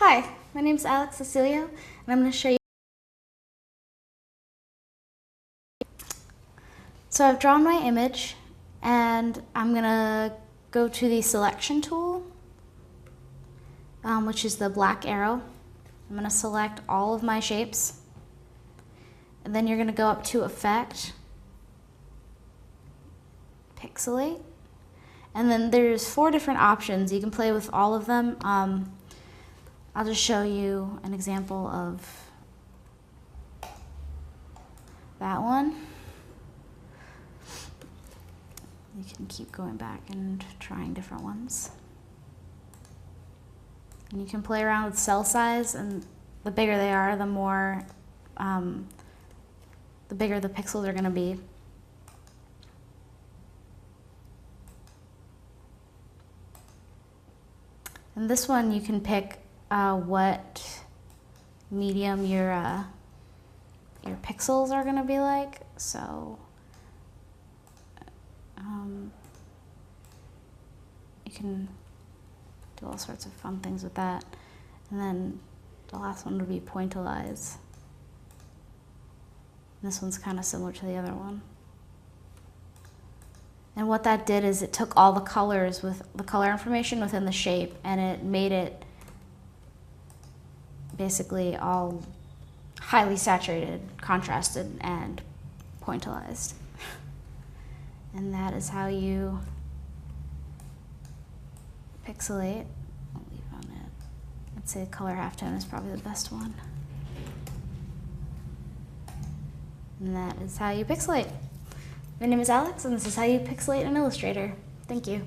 Hi, my name is Alex Cecilio, and I'm going to show you. So I've drawn my image, and I'm going to go to the selection tool, which is the black arrow. I'm going to select all of my shapes, and then you're going to go up to Effect, Pixelate, and then there's 4 different options. You can play with all of them. I'll just show you an example of that one. You can keep going back and trying different ones. And you can play around with cell size, and the bigger they are, the more, the bigger the pixels are going to be. And this one you can pick what medium your pixels are going to be like. So you can do all sorts of fun things with that. And then the last one would be pointilize. This one's kind of similar to the other one. And what that did is it took all the colors with the color information within the shape, and it made it basically all highly saturated, contrasted, and pointillized. And that is how you pixelate. I'll leave on it. I'd say color halftone is probably the best one. And that is how you pixelate. My name is Alex, and this is how you pixelate in Illustrator. Thank you.